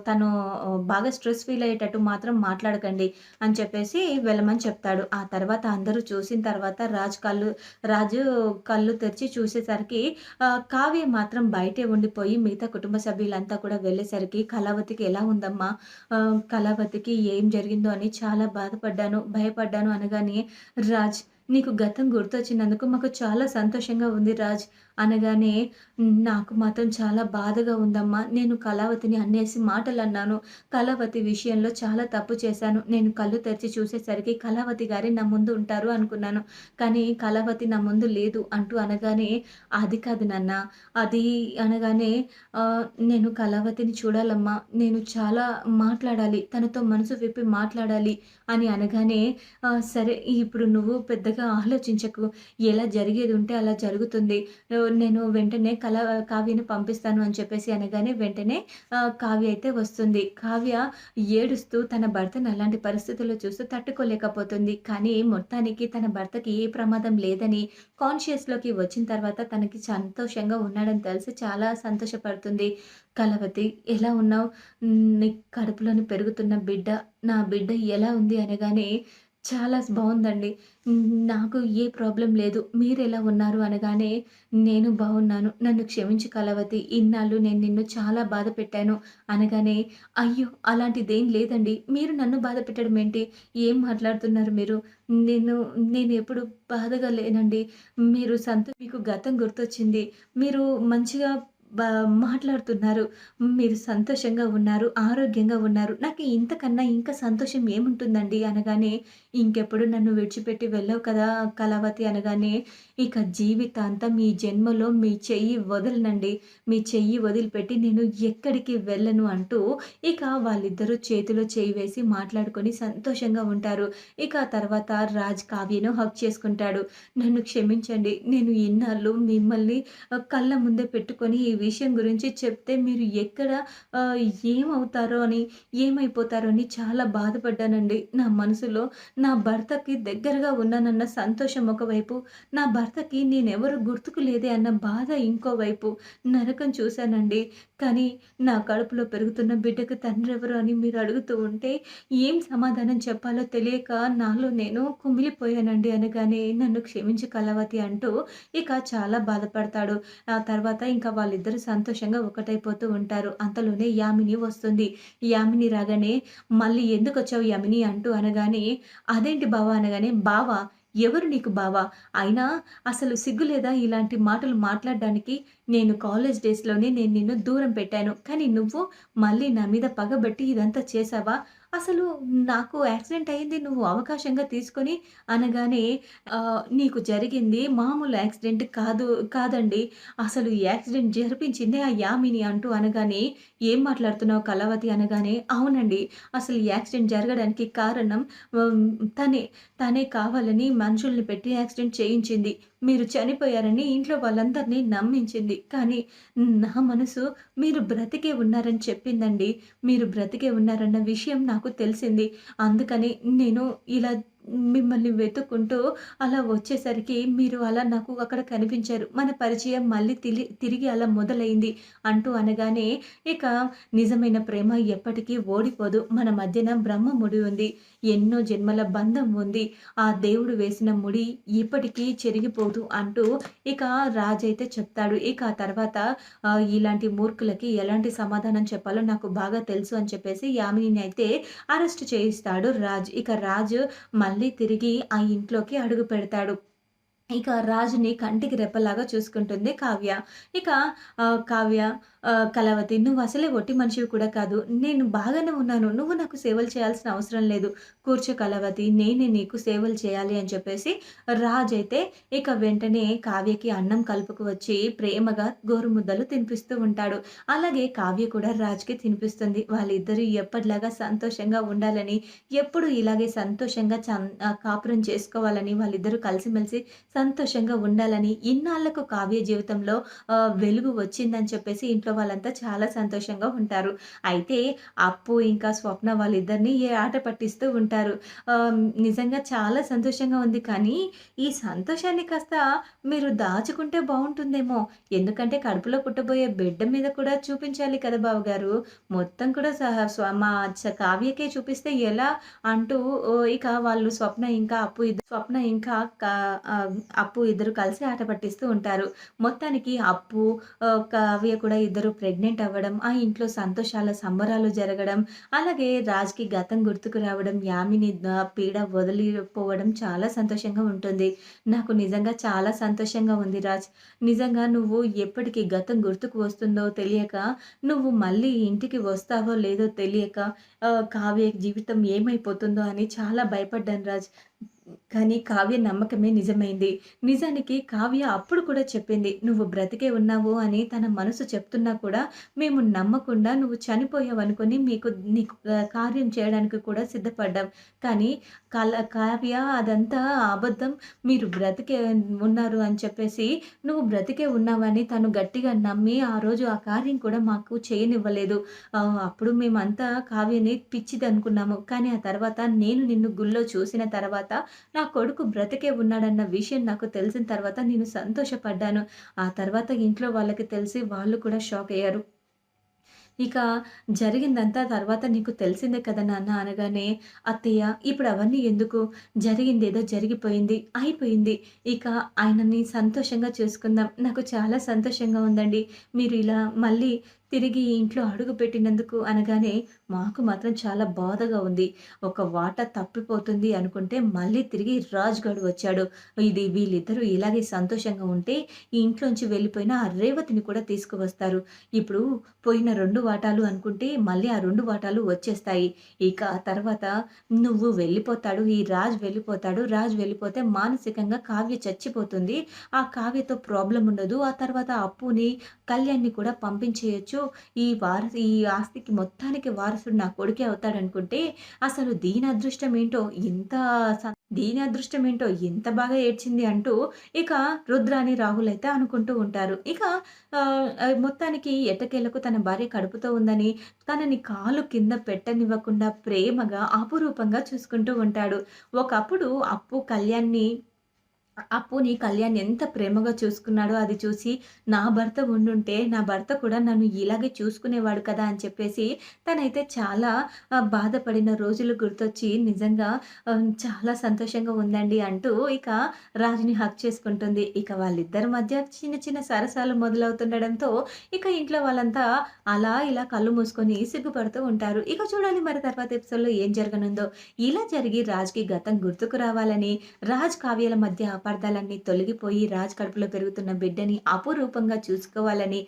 తను బాగా stress feel అయ్యేటట్టు మాత్రం మాట్లాడకండి అని చెప్పేసి వెళ్ళమని చెప్తాడు. ఆ తర్వాత అందరూ చూసిన తర్వాత రాజు కళ్ళు తెరిచి చూసేసరికి కావ్య మాత్రం బయటే ఉండిపోయి మిగతా కుటుంబ సభ్యులంతా కూడా వెళ్ళేసరికి కళావతికి ఎలా ఉందమ్మా? కళావతికి ఏం జరిగిందో అని చాలా బాధపడ్డాను, భయపడ్డాను అనగానే రాజ్ నీకు గతం గుర్తొచ్చినందుకు మాకు చాలా సంతోషంగా ఉంది రాజ్ అనగానే నాకు మాత్రం చాలా బాధగా ఉందమ్మా. నేను కళావతిని అన్నేసి మాటలన్నాను. కళావతి విషయంలో చాలా తప్పు చేశాను. నేను కళ్ళు తెరిచి చూసేసరికి కళావతి గారే నా ముందు ఉంటారు అనుకున్నాను. కానీ కళావతి నా ముందు లేదు అంటూ అనగానే, అది కాదు నాన్న. అది అనగానే నేను కళావతిని చూడాలమ్మా. నేను చాలా మాట్లాడాలి. తనతో మనసు విప్పి మాట్లాడాలి అని అనగానే, సరే ఇప్పుడు నువ్వు పెద్దగా ఆలోచించకు. ఎలా జరిగేది ఉంటే అలా జరుగుతుంది. నేను వెంటనే కావ్యని పంపిస్తాను అని చెప్పేసి అనగానే వెంటనే కావ్య అయితే వస్తుంది. కావ్య ఏడుస్తూ తన భర్తను అలాంటి పరిస్థితుల్లో చూస్తూ తట్టుకోలేకపోతుంది. కానీ మొత్తానికి తన భర్తకి ఏ ప్రమాదం లేదని కాన్షియస్‌లోకి వచ్చిన తర్వాత తనకి సంతోషంగా ఉన్నాడని తెలిసి చాలా సంతోషపడుతుంది. కలవతి ఎలా ఉన్నావు? నీ కడుపులోని పెరుగుతున్న బిడ్డ, నా బిడ్డ ఎలా ఉంది అనగానే చాలా బావుందండి. నాకు ఏ ప్రాబ్లమ్ లేదు. మీరెలా ఉన్నారు అనగానే, నేను బావున్నాను. నన్ను క్షమించు కలవతి. ఇన్నాళ్ళు నేను నిన్ను చాలా బాధ పెట్టాను అనగానే, అయ్యో! అలాంటిదేం లేదండి. మీరు నన్ను బాధ పెట్టడం ఏంటి? ఏం మాట్లాడుతున్నారు మీరు? నేను నేనెప్పుడు బాధగా లేనండి. మీకు గతం గుర్తొచ్చింది. మీరు మంచిగా బా మాట్లాడుతున్నారు. మీరు సంతోషంగా ఉన్నారు, ఆరోగ్యంగా ఉన్నారు. నాకు ఇంతకన్నా ఇంకా సంతోషం ఏముంటుందండి అనగానే, ఇంకెప్పుడు నన్ను విడిచిపెట్టి వెళ్ళవు కదా కళావతి అనగానే, ఇక జీవితాంతం ఈ జన్మలో మీ చెయ్యి వదలనండి. మీ చెయ్యి వదిలిపెట్టి నేను ఎక్కడికి వెళ్ళను అంటూ, ఇక వాళ్ళిద్దరూ చేతిలో చేయి వేసి మాట్లాడుకొని సంతోషంగా ఉంటారు. ఇక ఆ తర్వాత రాజ్ కావ్యను హగ్ చేసుకుంటాడు. నన్ను క్షమించండి. నేను ఇన్నాళ్ళు మిమ్మల్ని కళ్ళ ముందే పెట్టుకొని ఈ విషయం గురించి చెప్తే మీరు ఎక్కడ ఆహ్, ఏమవుతారో అని, ఏమైపోతారో అని చాలా బాధపడ్డానండి. నా మనసులో నా భర్తకి దగ్గరగా ఉన్నానన్న సంతోషం ఒకవైపు, నా భర్తకి నేనెవరు గుర్తుకు లేదే అన్న బాధ ఇంకోవైపు. నరకం చూశానండి. కానీ నా కడుపులో పెరుగుతున్న బిడ్డకు తండ్రెవరు అని మీరు అడుగుతూ ఉంటే ఏం సమాధానం చెప్పాలో తెలియక నాలో నేను కుమిలిపోయానండి అనగానే, నన్ను క్షమించు కళావతి అంటూ ఇక చాలా బాధపడతాడు. ఆ తర్వాత ఇంకా వాళ్ళిద్దరూ సంతోషంగా ఒకటైపోతూ ఉంటారు. అంతలోనే యామిని వస్తుంది. యామిని రాగానే, "మళ్ళీ ఎందుకొచ్చావు యామిని" అంటూ అనగానే, "అదేంటి బావ" అనగానే, "బావా? ఎవరు నీకు బావ? అయినా అసలు సిగ్గు లేదా ఇలాంటి మాటలు మాట్లాడడానికి? నేను కాలేజ్ డేస్‌లోనే నేను నిన్ను దూరం పెట్టాను. కానీ నువ్వు మళ్ళీ నా మీద పగబట్టి ఇదంతా చేశావా? అసలు నాకు యాక్సిడెంట్ అయింది నువ్వు అవకాశంగా తీసుకొని" అనగానే, నీకు జరిగింది మామూలు యాక్సిడెంట్ కాదండి. అసలు ఈ యాక్సిడెంట్ జరిపించిందే ఆ యామిని" అంటూ అనగానే, "ఏం మాట్లాడుతున్నావు కళావతి" అనగానే, "అవునండి. అసలు ఈ యాక్సిడెంట్ జరగడానికి కారణం హ్మ్, తనే. తనే కావాలని మనుషుల్ని పెట్టి యాక్సిడెంట్ చేయించింది. మీరు చనిపోయారని ఇంట్లో వాళ్ళందరిని నమ్మించింది. కానీ నా మనసు మీరు బ్రతికే ఉన్నారని చెప్పిందండి. మీరు బ్రతికే ఉన్నారన్న విషయం నాకు తెలిసింది. అందుకని నేను ఇలా మిమ్మల్ని వెతుక్కుంటూ అలా వచ్చేసరికి మీరు అలా నాకు అక్కడ కనిపించారు. మన పరిచయం మళ్ళీ తిరిగి అలా మొదలైంది" అంటూ అనగానే, ఇక నిజమైన ప్రేమ ఎప్పటికీ ఓడిపోదు. మన మధ్యన బ్రహ్మ ముడి ఉంది. ఎన్నో జన్మల బంధం ఉంది. ఆ దేవుడు వేసిన ముడి ఇప్పటికీ చెరిగిపోదు అంటూ ఇక రాజైతే చెప్తాడు. ఇక ఆ తర్వాత ఇలాంటి మూర్ఖులకి ఎలాంటి సమాధానం చెప్పాలో నాకు బాగా తెలుసు అని చెప్పేసి యామినిని అయితే అరెస్ట్ చేయిస్తాడు రాజ్. ఇక రాజు మళ్ళీ తిరిగి ఆ ఇంట్లోకి అడుగు పెడతాడు. ఇక రాజుని కంటికి రెప్పలాగా చూసుకుంటుంది కావ్య. ఇక కావ్య, కళావతి నువ్వసలే ఒట్టి మనిషివి కూడా కాదు. నేను బాగానే ఉన్నాను. నువ్వు నాకు సేవలు చేయాల్సిన అవసరం లేదు. కూర్చో కళావతి నేనే నీకు సేవలు చేయాలి అని చెప్పేసి రాజైతే ఇక వెంటనే కావ్యకి అన్నం కలుపుకు వచ్చి ప్రేమగా గోరుముద్దలు తినిపిస్తూ ఉంటాడు. అలాగే కావ్య కూడా రాజ్‌కి తినిపిస్తుంది. వాళ్ళిద్దరూ ఎప్పటిలాగా సంతోషంగా ఉండాలని, ఎప్పుడు ఇలాగే సంతోషంగా కాపురం చేసుకోవాలని వాళ్ళిద్దరూ కలిసిమెలిసి సంతోషంగా ఉండాలని, ఇన్నాళ్లకు కావ్య జీవితంలో వెలుగు వచ్చిందని చెప్పేసి ఇంట్లో ఇంట్లో వాళ్ళంతా చాలా సంతోషంగా ఉంటారు. అయితే అప్పు ఇంకా స్వప్న వాళ్ళిద్దరిని ఏ ఆట పట్టిస్తూ ఉంటారు. నిజంగా చాలా సంతోషంగా ఉంది. కానీ ఈ సంతోషాన్ని కాస్త మీరు దాచుకుంటే బావుంటుందేమో. ఎందుకంటే కడుపులో పుట్టబోయే బిడ్డ మీద కూడా చూపించాలి కదా బావగారు. మొత్తం కూడా మా కావ్యకే చూపిస్తే ఎలా అంటూ ఇక వాళ్ళు స్వప్న ఇంకా కా అప్పు ఇద్దరు కలిసి ఆట పట్టిస్తూ ఉంటారు. మొత్తానికి అప్పు, కావ్య కూడా ఇద్దరు ప్రెగ్నెంట్ అవ్వడం, ఆ ఇంట్లో సంతోషాల సంబరాలు జరగడం, అలాగే రాజ్‌కి గతం గుర్తుకు రావడం, యామిని పీడ వదిలిపోవడం చాలా సంతోషంగా ఉంటుంది. నాకు నిజంగా చాలా సంతోషంగా ఉంది రాజ్. నిజంగా నువ్వు ఎప్పటికి గతం గుర్తుకు వస్తుందో తెలియక, నువ్వు మళ్ళీ ఇంటికి వస్తావో లేదో తెలియక కావ్య జీవితం ఏమైపోతుందో అని చాలా భయపడ్డాను రాజ్. కానీ కావ్య నమ్మకమే నిజమైంది. నిజానికి కావ్య అప్పుడు కూడా చెప్పింది. "నువ్వు బ్రతికే ఉన్నావు" అని తన మనసు చెప్తున్నా కూడా మేము నమ్మకుండా నువ్వు చనిపోయావనుకోని నీకు కార్యం చేయడానికి కూడా సిద్ధపడ్డాం. కానీ కావ్య అదంతా అబద్ధం. మీరు బ్రతికే ఉన్నారు అని చెప్పేసి నువ్వు బ్రతికే ఉన్నావని తను గట్టిగా నమ్మి ఆ రోజు ఆ కార్యం కూడా మాకు చేయనివ్వలేదు. అప్పుడు మేమంతా కావ్యని పిచ్చిదనుకున్నాము. కానీ ఆ తర్వాత నేను నిన్ను గుళ్ళో చూసిన తర్వాత నా కొడుకు బ్రతికే ఉన్నాడన్న విషయం నాకు తెలిసిన తర్వాత నేను సంతోషపడ్డాను. ఆ తర్వాత ఇంట్లో వాళ్ళకి తెలిసి వాళ్ళు కూడా షాకయ్యారు. ఇక జరిగిందంతా తర్వాత నీకు తెలిసిందే కదా నాన్న అనగానే, "అత్తయ్య ఇప్పుడు అవన్నీ ఎందుకు? జరిగిందేదో జరిగిపోయింది. అయిపోయింది. ఇక ఆయనని సంతోషంగా చూసుకుందాం. నాకు చాలా సంతోషంగా ఉందండి. మీరు ఇలా మళ్ళీ తిరిగి ఈ ఇంట్లో అడుగుపెట్టినందుకు" అనగానే, మాకు మాత్రం చాలా బాధగా ఉంది. ఒక వాటా తప్పిపోతుంది అనుకుంటే మళ్ళీ తిరిగి రాజ్ గాడు వచ్చాడు. వీళ్ళిద్దరూ ఇలాగే సంతోషంగా ఉంటే ఈ ఇంట్లోంచి వెళ్ళిపోయిన ఆ రేవతిని కూడా తీసుకువస్తారు. ఇప్పుడు పోయిన 2 వాటాలు అనుకుంటే మళ్ళీ ఆ 2 వాటాలు వచ్చేస్తాయి. ఇక ఆ తర్వాత నువ్వు వెళ్ళిపోతాడు. ఈ రాజ్ వెళ్ళిపోతాడు. రాజ్ వెళ్ళిపోతే మానసికంగా కావ్య చచ్చిపోతుంది. ఆ కావ్యతో ప్రాబ్లమ్ ఉండదు. ఆ తర్వాత అప్పుని, కళ్యాణ్‌ని కూడా పంపించేయొచ్చు. ఈ ఆస్తికి మొత్తానికి వారసుడు నా కొడుకే అవుతాడనుకుంటే అసలు దీని అదృష్టం ఏంటో ఎంత బాగా ఏడ్చింది అంటూ ఇక రుద్రాని, రాహుల్ అయితే అనుకుంటూ ఉంటారు. ఇక మొత్తానికి ఎట్టకేలకు తన భార్య కడుపుతో ఉందని తనని కాలు కింద పెట్టనివ్వకుండా ప్రేమగా, అపురూపంగా చూసుకుంటూ ఉంటాడు. ఒకప్పుడు అప్పుని కళ్యాణ్ ఎంత ప్రేమగా చూసుకున్నాడో అది చూసి, నా భర్త ఉండుంటే, నా భర్త కూడా నన్ను ఇలాగే చూసుకునేవాడు కదా! అని చెప్పేసి తనైతే చాలా బాధపడిన రోజులు గుర్తొచ్చి నిజంగా చాలా సంతోషంగా ఉందండి అంటూ ఇక రాజుని హగ్ చేసుకుంటుంది. ఇక వాళ్ళిద్దరి మధ్య చిన్న చిన్న సరసాలు మొదలవుతుండడంతో ఇక ఇంట్లో వాళ్ళంతా అలా ఇలా కళ్ళు మూసుకొని సిగ్గుపడుతూ ఉంటారు. ఇక చూడాలి మరి తర్వాత ఎపిసోడ్‌లో ఏం జరగనుందో. ఇలా జరిగి రాజ్‌కి గతం గుర్తుకు రావాలని, రాజ్, కావ్యల మధ్య అపార్థాలన్నీ తొలగిపోయి రాజ్ కడుపులో పెరుగుతున్న బిడ్డని అపురూపంగా చూసుకోవాలని,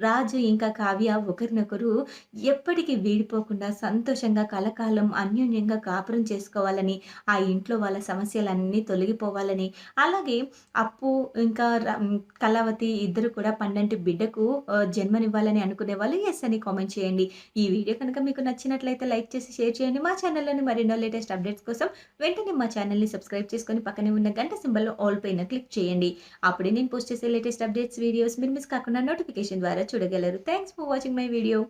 రాజు ఇంకా కావ్య ఒకరినొకరు ఎప్పటికీ వీడిపోకుండా సంతోషంగా కలకాలం అన్యోన్యంగా కాపురం చేసుకోవాలని, ఆ ఇంట్లో వాళ్ళ సమస్యలన్నీ తొలగిపోవాలని, అలాగే అప్పు ఇంకా కళావతి ఇద్దరు కూడా పండంటి బిడ్డకు జన్మనివ్వాలని అనుకునే వాళ్ళు యెస్ అని కామెంట్ చేయండి. ఈ వీడియో కనుక మీకు నచ్చినట్లయితే లైక్ చేసి షేర్ చేయండి. మా ఛానల్‌లోని మరెన్నో లేటెస్ట్ అప్డేట్స్ కోసం వెంటనే మా ఛానల్‌ని సబ్స్క్రైబ్ చేసుకొని పక్కనే ఉన్న గంట సింబల్‌లో ఆల్ పైన క్లిక్ చేయండి. అప్పుడే నేను పోస్ట్ చేసే లేటెస్ట్ అప్డేట్స్, వీడియోస్ మీరు మిస్ కాకుండా నోటిఫికేషన్ ద్వారా చూడగలరు. Thanks for watching my video.